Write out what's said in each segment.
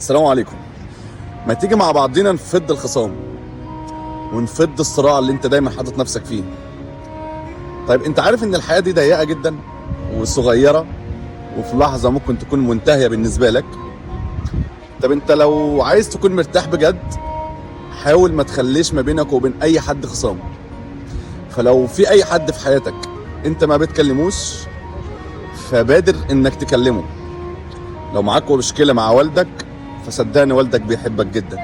السلام عليكم. ما تيجي مع بعضينا نفض الخصام ونفض الصراع اللي انت دايما حاطط نفسك فيه. طيب انت عارف ان الحياة دي ضيقة جدا وصغيرة وفي لحظة ممكن تكون منتهية بالنسبة لك. طب انت لو عايز تكون مرتاح بجد حاول ما تخليش ما بينك وبين اي حد خصام. فلو في اي حد في حياتك انت ما بتكلموش فبادر انك تكلمه. لو معاك مشكلة مع والدك فصدقني والدك بيحبك جدا،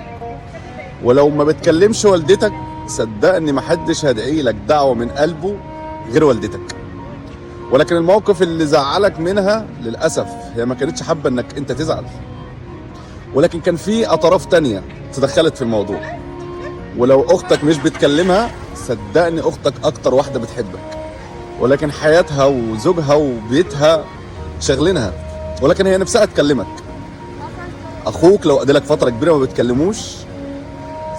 ولو ما بتكلمش والدتك صدقني محدش هيدعي لك دعوة من قلبه غير والدتك. ولكن الموقف اللي زعلك منها للأسف هي ما كانتش حابة انك انت تزعل، ولكن كان في اطراف تانية تدخلت في الموضوع. ولو اختك مش بتكلمها صدقني اختك اكتر واحدة بتحبك، ولكن حياتها وزوجها وبيتها شغلينها، ولكن هي نفسها تكلمك. اخوك لو قضي لك فتره كبيره ما بتكلموش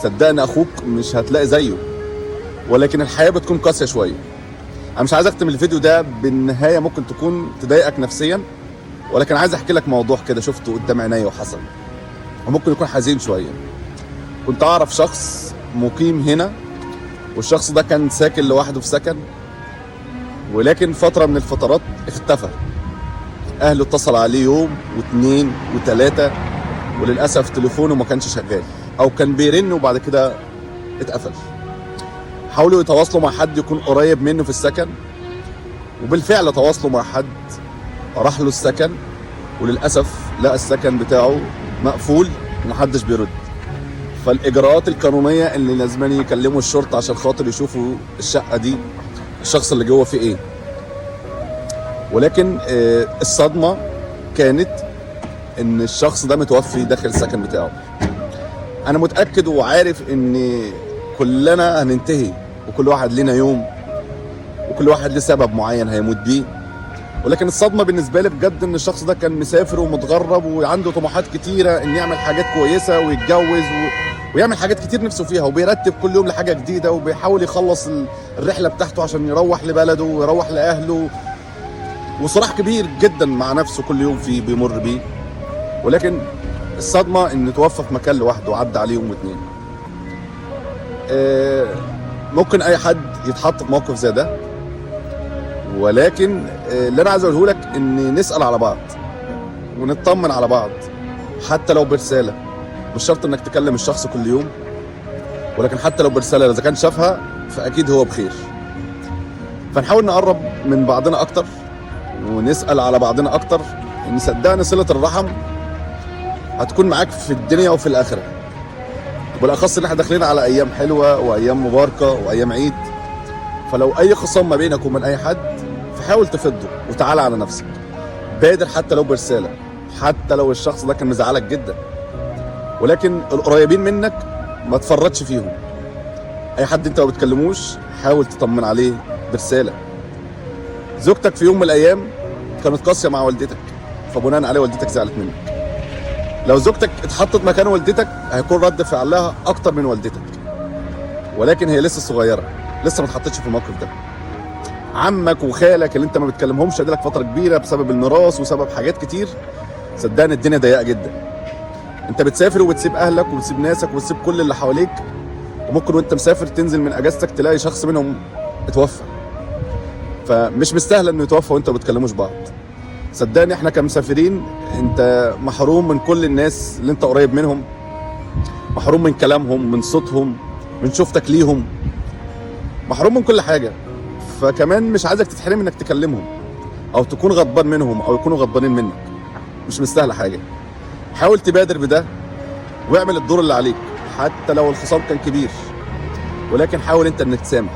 صدقني اخوك مش هتلاقي زيه، ولكن الحياه بتكون قاسيه شويه. انا مش عايز اختم الفيديو ده بالنهايه ممكن تكون تضايقك نفسيا، ولكن عايز احكي لك موضوع كده شفته قدام عينيا وحصل وممكن يكون حزين شويه. كنت اعرف شخص مقيم هنا، والشخص ده كان ساكن لوحده في سكن، ولكن فتره من الفترات اختفى. اهله اتصل عليه يوم واثنين وثلاثه وللاسف تليفونه ما كانش شغال او كان بيرن وبعد كده اتقفل. حاولوا يتواصلوا مع حد يكون قريب منه في السكن، وبالفعل تواصلوا مع حد راح له السكن، وللاسف لقى السكن بتاعه مقفول ومحدش بيرد. فالاجراءات القانونيه اللي لازم يكلموا الشرطه عشان خاطر يشوفوا الشقه دي الشخص اللي جوه فيه ايه. ولكن الصدمه كانت ان الشخص ده متوفي داخل السكن بتاعه. انا متاكد وعارف ان كلنا هننتهي وكل واحد لنا يوم وكل واحد له سبب معين هيموت بيه، ولكن الصدمه بالنسبه لي بجد ان الشخص ده كان مسافر ومتغرب وعنده طموحات كتيره ان يعمل حاجات كويسه ويتجوز ويعمل حاجات كتير نفسه فيها، وبيرتب كل يوم لحاجه جديده وبيحاول يخلص الرحله بتاعته عشان يروح لبلده ويروح لاهله، وصراع كبير جدا مع نفسه كل يوم فيه بيمر بيه. ولكن الصدمة ان توفى في مكان لوحده وعدى عليه يوم واتنين. ممكن اي حد يتحط في موقف زي ده، ولكن اللي انا عايز اقوله لك ان نسأل على بعض ونطمن على بعض حتى لو برسالة. مش شرط انك تكلم الشخص كل يوم، ولكن حتى لو برسالة اذا كان شافها فاكيد هو بخير. فنحاول نقرب من بعضنا اكتر ونسأل على بعضنا اكتر، ان صدقني صلة الرحم هتكون معاك في الدنيا وفي الاخره، بالاخص ان احنا داخلين على ايام حلوه وايام مباركه وايام عيد. فلو اي خصام ما بينك وبين اي حد فحاول تفضه وتعالى على نفسك. بادر حتى لو برساله، حتى لو الشخص ده كان مزعلك جدا، ولكن القريبين منك ما تفرطش فيهم. اي حد انت ما بتكلموش حاول تطمن عليه برساله. زوجتك في يوم من الايام كانت قاسيه مع والدتك، فبناء عليه والدتك زعلت منك. لو زوجتك اتحطت مكان والدتك هيكون رد فعلها اكتر من والدتك، ولكن هي لسه صغيره لسه ما اتحطتش في الموقف ده. عمك وخالك اللي انت ما بتكلمهمش اديلك فتره كبيره بسبب الميراث وسبب حاجات كتير، صدقني الدنيا ضيقه جدا. انت بتسافر وبتسيب اهلك وبتسيب ناسك وبتسيب كل اللي حواليك، وممكن وانت مسافر تنزل من اجازتك تلاقي شخص منهم اتوفى. فمش مستاهله انه يتوفى وانتوا ما بتكلموش بعض. صدقني احنا كمسافرين انت محروم من كل الناس اللي انت قريب منهم، محروم من كلامهم، من صوتهم، من شوفتك ليهم، محروم من كل حاجة. فكمان مش عايزك تتحرم انك تكلمهم او تكون غضبان منهم او يكونوا غضبانين منك. مش مستاهلة حاجة. حاول تبادر بده واعمل الدور اللي عليك حتى لو الخصام كان كبير، ولكن حاول انت انك تسامح.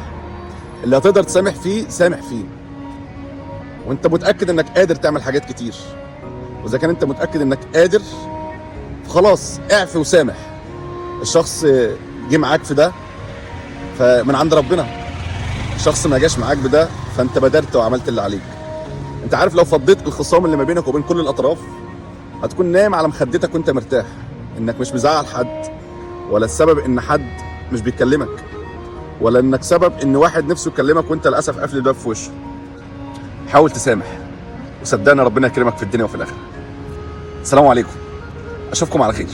اللي هتقدر تسامح فيه سامح فيه، وانت متاكد انك قادر تعمل حاجات كتير. واذا كان انت متاكد انك قادر فخلاص اعفي وسامح. الشخص جه معاك في ده فمن عند ربنا، الشخص ما جاش معاك بده فانت بادرت وعملت اللي عليك. انت عارف لو فضيت الخصام اللي ما بينك وبين كل الاطراف هتكون نايم على مخدتك وانت مرتاح، انك مش مزعل حد، ولا السبب ان حد مش بيكلمك، ولا انك سبب ان واحد نفسه يكلمك وانت للاسف قافل الباب في وشه. حاول تسامح وصدقني ربنا يكرمك في الدنيا وفي الاخره. السلام عليكم. اشوفكم على خير.